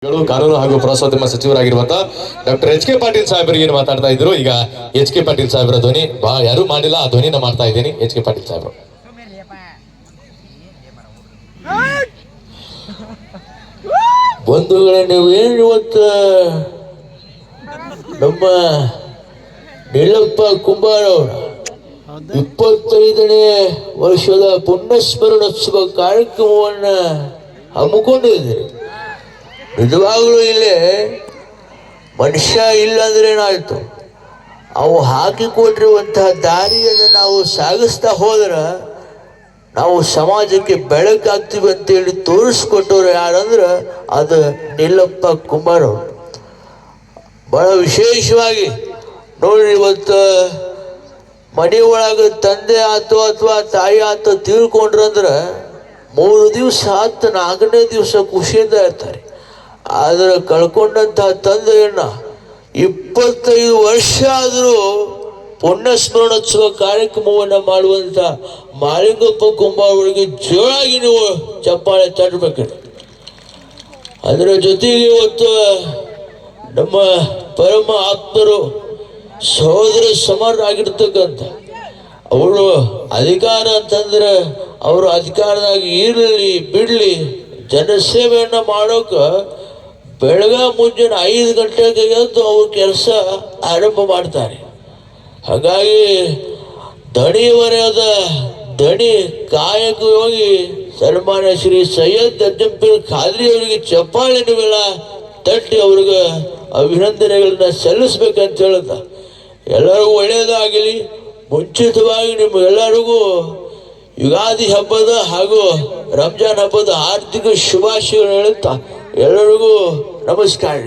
ಕಾನೂನು ಹಾಗೂ ಪ್ರವಾಸೋದ್ಯಮ ಸಚಿವರಾಗಿರುವಂತಹ ಡಾಕ್ಟರ್ ಎಚ್ ಕೆ ಪಾಟೀಲ್ ಸಾಹೇಬರಿಗೆ ಏನು ಮಾತಾಡ್ತಾ ಇದ್ರು. ಈಗ ಎಚ್ ಕೆ ಪಾಟೀಲ್ ಸಾಹೇಬರ ಧ್ವನಿ ಯಾರು ಮಾಡಿಲ್ಲ, ಆ ಧ್ವನಿನ ಮಾಡ್ತಾ ಇದ್ದೀನಿ. ಎಚ್ ಕೆ ಪಾಟೀಲ್ ಸಾಹೇಬರು. ಬಂಧುಗಳೇ, ನೀವೇನು ಇವತ್ತು ನಮ್ಮ ನೀಲಪ್ಪ ಕುಂಬಾರವರ 25ನೇ ವರ್ಷದ ಪುಣ್ಯಸ್ಮರಣೋತ್ಸವ ಕಾರ್ಯಕ್ರಮವನ್ನು ಹಮ್ಮಿಕೊಂಡಿದ್ದೀರಿ. ನಿಜವಾಗ್ಲೂ ಇಲ್ಲಿ ಮನುಷ್ಯ ಇಲ್ಲಾಂದ್ರೆ ಏನಾಯ್ತು, ಅವು ಹಾಕಿಕೊಟ್ಟಿರುವಂತಹ ದಾರಿಯನ್ನು ನಾವು ಸಾಗಿಸ್ತಾ ಹೋದ್ರೆ ನಾವು ಸಮಾಜಕ್ಕೆ ಬೆಳಕಾಗ್ತೀವಿ ಅಂತೇಳಿ ತೋರಿಸ್ಕೊಟ್ಟವ್ರು ಯಾರಂದ್ರೆ ಅದು ನೀಲಪ್ಪ ಕುಂಬಾರವ್ರು. ಬಹಳ ವಿಶೇಷವಾಗಿ ನೋಡ್ರಿ, ಇವತ್ತು ಮನೆ ಒಳಗೆ ತಂದೆ ಆಯ್ತು ಅಥವಾ ತಾಯಿ ಆಯ್ತು ತಿಳ್ಕೊಂಡ್ರಂದ್ರೆ 3 ದಿವಸ ಆಯ್ತು 4ನೇ ದಿವಸ ಖುಷಿಯಿಂದ ಇರ್ತಾರೆ. ಆದರೆ ಕಳ್ಕೊಂಡಂತಹ ತಂದೆಯನ್ನ 25 ವರ್ಷ ಆದರೂ ಪುಣ್ಯಸ್ಮರಣೋತ್ಸವ ಕಾರ್ಯಕ್ರಮವನ್ನು ಮಾಡುವಂಥ ಮಾಳಿಂಗಪ್ಪ ಕುಂಬಾರವರಿಗೆ ಜೋರಾಗಿ ನೀವು ಚಪ್ಪಾಳೆ ತಟ್ಟಬೇಕ್ರಿ. ಅದರ ಜೊತೆಗೆ ಇವತ್ತು ನಮ್ಮ ಪರಮ ಆಪ್ತರು ಸಹೋದರ ಸಮರಾಗಿರ್ತಕ್ಕಂಥ ಅವರು ಅಧಿಕಾರ ಅಂತಂದ್ರೆ ಅವರು ಅಧಿಕಾರದಾಗ ಇರಲಿ ಬಿಡಲಿ ಜನಸೇವೆಯನ್ನು ಮಾಡೋಕೆ ಮುಂಜಾನೆ 5 ಗಂಟೆಗೆ ಎದ್ದು ಅವ್ರ ಕೆಲಸ ಆರಂಭ ಮಾಡ್ತಾರೆ. ಹಾಗಾಗಿ ದಣಿಯವರಾದ ದಣಿ ಕಾಯಕವಾಗಿ ಸನ್ಮಾನ್ಯ ಶ್ರೀ ಸೈಯದ್ ಅಜ್ಜಂಪೀರ್ ಖಾದ್ರಿ ಅವರಿಗೆ ಚಪ್ಪಾಳೆ ನೀವೆಲ್ಲ ತಟ್ಟಿ ಅವ್ರಿಗೆ ಅಭಿನಂದನೆಗಳನ್ನ ಸಲ್ಲಿಸ್ಬೇಕಂತ ಹೇಳ್ದ. ಎಲ್ಲರಿಗೂ ಒಳ್ಳೆಯದಾಗಲಿ. ಮುಂಚಿತವಾಗಿ ನಿಮ್ಗೆಲ್ಲರಿಗೂ ಯುಗಾದಿ ಹಬ್ಬದ ಹಾಗೂ ರಂಜಾನ್ ಹಬ್ಬದ ಆರ್ಥಿಕ ಶುಭಾಶಯಗಳು ಹೇಳುತ್ತಾ ಎಲ್ಲರಿಗೂ ನಮಸ್ಕಾರ.